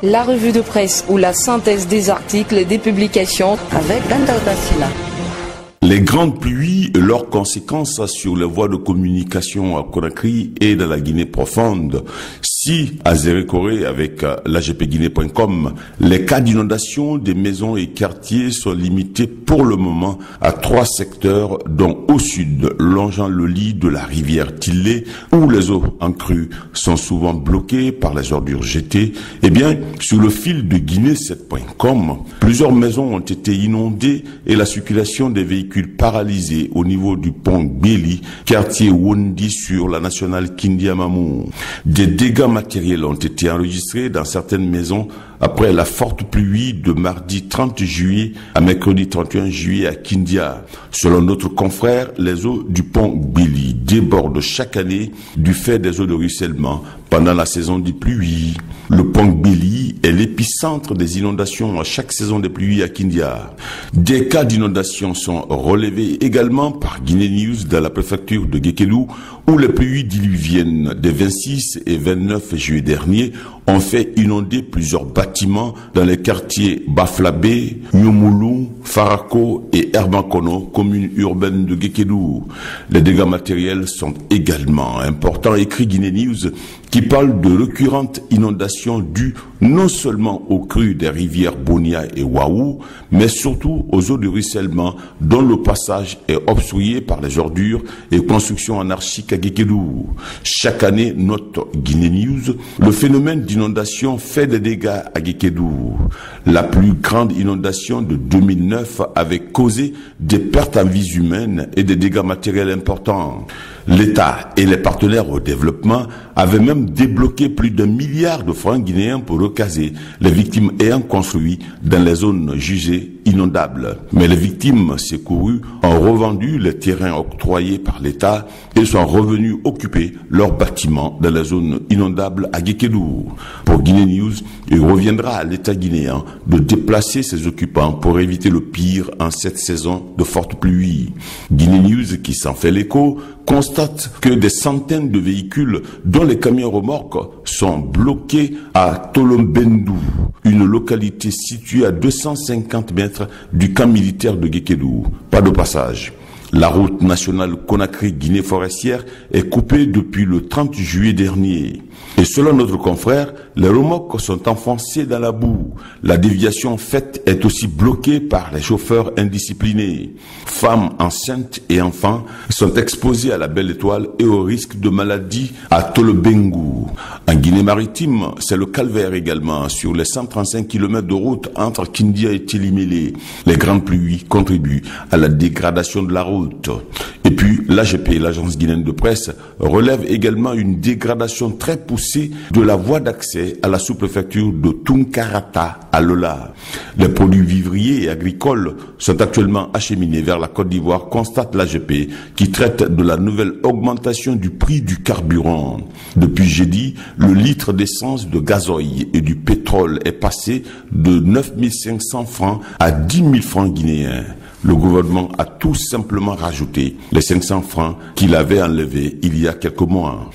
La revue de presse ou la synthèse des articles et des publications avec Gandalda Silla. Les grandes pluies et leurs conséquences sur les voies de communication à Conakry et dans la Guinée profonde. Si, à Zérékoré avec l'AGPguinée.com, les cas d'inondation des maisons et quartiers sont limités pour le moment à 3 secteurs, dont au sud, longeant le lit de la rivière Tillé, où les eaux en crue sont souvent bloquées par les ordures jetées. Eh bien, sur le fil de Guinée7.com, plusieurs maisons ont été inondées et la circulation des véhicules paralysés au niveau du pont Béli, quartier Wondi sur la nationale Kindia-Mamou. Des dégâts matériels ont été enregistrés dans certaines maisons après la forte pluie de mardi 30 juillet à mercredi 31 juillet à Kindia. Selon notre confrère, les eaux du pont Béli débordent chaque année du fait des eaux de ruissellement pendant la saison des pluies. Le pont Béli est l'épicentre des inondations à chaque saison des pluies à Kindia. Des cas d'inondation sont relevés également par Guinée News dans la préfecture de Guékelou, où les pluies diluviennes des 26 et 29 juillet dernier ont fait inonder plusieurs bâtiments dans les quartiers Baflabé, Nyomoulou, Farako et Herbankono, communes urbaines de Guékelou. Les dégâts matériels sont également importants, écrit Guinée News, qui parle de récurrentes inondations dues non seulement aux crues des rivières Bonia et Waou, mais surtout aux eaux de ruissellement dont le passage est obstrué par les ordures et constructions anarchiques à Guékelou. Chaque année, note Guinée News, le phénomène d'inondation fait des dégâts à Guékelou. La plus grande inondation de 2009 avait causé des pertes en vies humaines et des dégâts matériels importants. L'État et les partenaires au développement avaient même débloqué plus d'1 milliard de francs guinéens pour recaser les victimes ayant construit dans les zones jugées inondables. Mais les victimes secourues ont revendu les terrains octroyés par l'État et sont revenus occuper leurs bâtiments dans les zones inondables à Guékelou. Pour Guinée News, il reviendra à l'État guinéen de déplacer ses occupants pour éviter le pire en cette saison de fortes pluies. Guinée News, qui s'en fait l'écho, constate que des centaines de véhicules, dont les camions remorques, sont bloqués à Tolombendou, une localité située à 250 mètres du camp militaire de Guékelou. Pas de passage. La route nationale Conakry-Guinée forestière est coupée depuis le 30 juillet dernier. Et selon notre confrère, les remorques sont enfoncées dans la boue. La déviation faite est aussi bloquée par les chauffeurs indisciplinés. Femmes enceintes et enfants sont exposés à la belle étoile et au risque de maladie à Tolobengou. En Guinée-Maritime, c'est le calvaire également sur les 135 km de route entre Kindia et Télimélé. Les grandes pluies contribuent à la dégradation de la route. Et puis, l'AGP, l'agence guinéenne de presse, relève également une dégradation très poussée de la voie d'accès à la sous-préfecture de Tunkarata à Lola. Les produits vivriers et agricoles sont actuellement acheminés vers la Côte d'Ivoire, constate l'AGP, qui traite de la nouvelle augmentation du prix du carburant. Depuis jeudi, le litre d'essence, de gazoil et du pétrole est passé de 9 500 francs à 10 000 francs guinéens. Le gouvernement a tout simplement rajouté les 500 francs qu'il avait enlevés il y a quelques mois.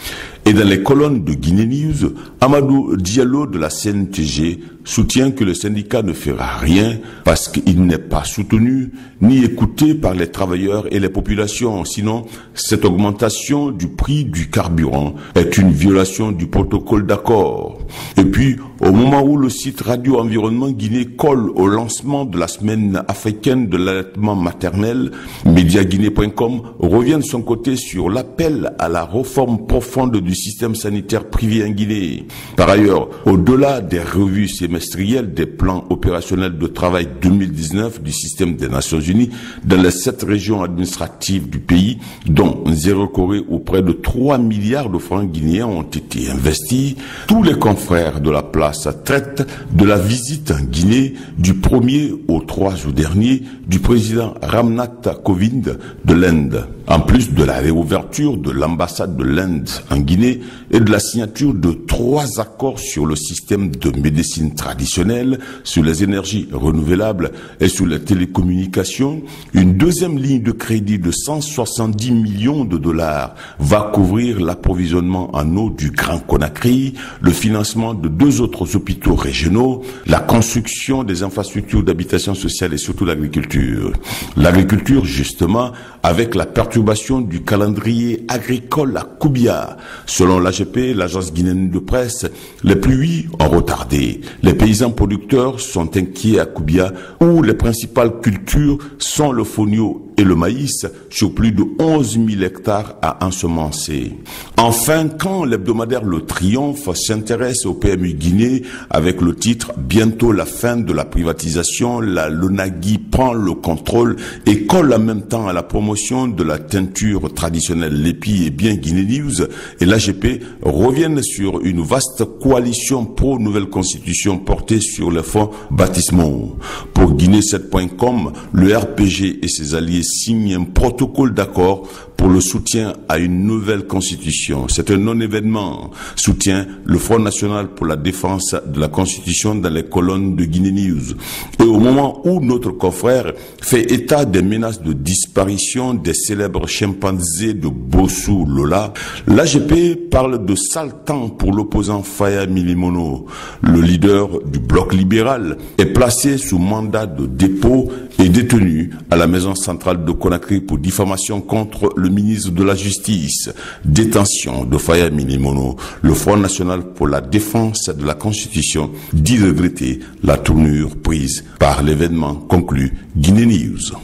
Et dans les colonnes de Guinée News, Amadou Diallo de la CNTG soutient que le syndicat ne fera rien parce qu'il n'est pas soutenu ni écouté par les travailleurs et les populations. Sinon, cette augmentation du prix du carburant est une violation du protocole d'accord. Et puis, au moment où le site Radio Environnement Guinée colle au lancement de la semaine africaine de l'allaitement maternel, Mediaguinée.com revient de son côté sur l'appel à la réforme profonde du système sanitaire privé en Guinée. Par ailleurs, au-delà des revues semestrielles des plans opérationnels de travail 2019 du système des Nations Unies dans les 7 régions administratives du pays, dont Zérékoré où près de 3 milliards de francs guinéens ont été investis, tous les confrères de la place traitent de la visite en Guinée du 1er au 3 août dernier du président Ramnath Kovind de l'Inde. En plus de la réouverture de l'ambassade de l'Inde en Guinée, Guinée et de la signature de 3 accords sur le système de médecine traditionnelle, sur les énergies renouvelables et sur les télécommunications, une deuxième ligne de crédit de 170 millions de dollars va couvrir l'approvisionnement en eau du Grand Conakry, le financement de 2 autres hôpitaux régionaux, la construction des infrastructures d'habitation sociale et surtout l'agriculture. L'agriculture, justement, avec la perturbation du calendrier agricole à Koubia. Selon l'AGP, l'agence guinéenne de presse, les pluies ont retardé. Les paysans producteurs sont inquiets à Koubia, où les principales cultures sont le fonio et le maïs, sur plus de 11 000 hectares à ensemencer. Enfin, quand l'hebdomadaire Le Triomphe s'intéresse au PMU Guinée avec le titre « Bientôt la fin de la privatisation, la Lonagui prend le contrôle » et colle en même temps à la promotion de la teinture traditionnelle Lépi et bien Guinée News et l'AGP reviennent sur une vaste coalition pro-nouvelle constitution portée sur les fonds baptismaux. Pour Guinée7.com, le RPG et ses alliés signent un protocole d'accord pour le soutien à une nouvelle constitution. C'est un non-événement. Soutient le Front National pour la défense de la constitution dans les colonnes de Guinée News. Et au moment où notre confrère fait état des menaces de disparition des célèbres chimpanzés de Bossou Lola, l'AGP parle de sale temps pour l'opposant Faya Milimono. Le leader du bloc libéral est placé sous mandat de dépôt et détenu à la maison centrale de Conakry pour diffamation contre le ministre de la Justice. Détention de Faya Milimono. Le Front National pour la défense de la Constitution dit regretter la tournure prise par l'événement, conclut Guinée News.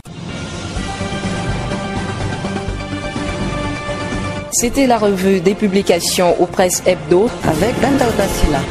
C'était la revue des publications aux presses hebdo avec Danda Silla.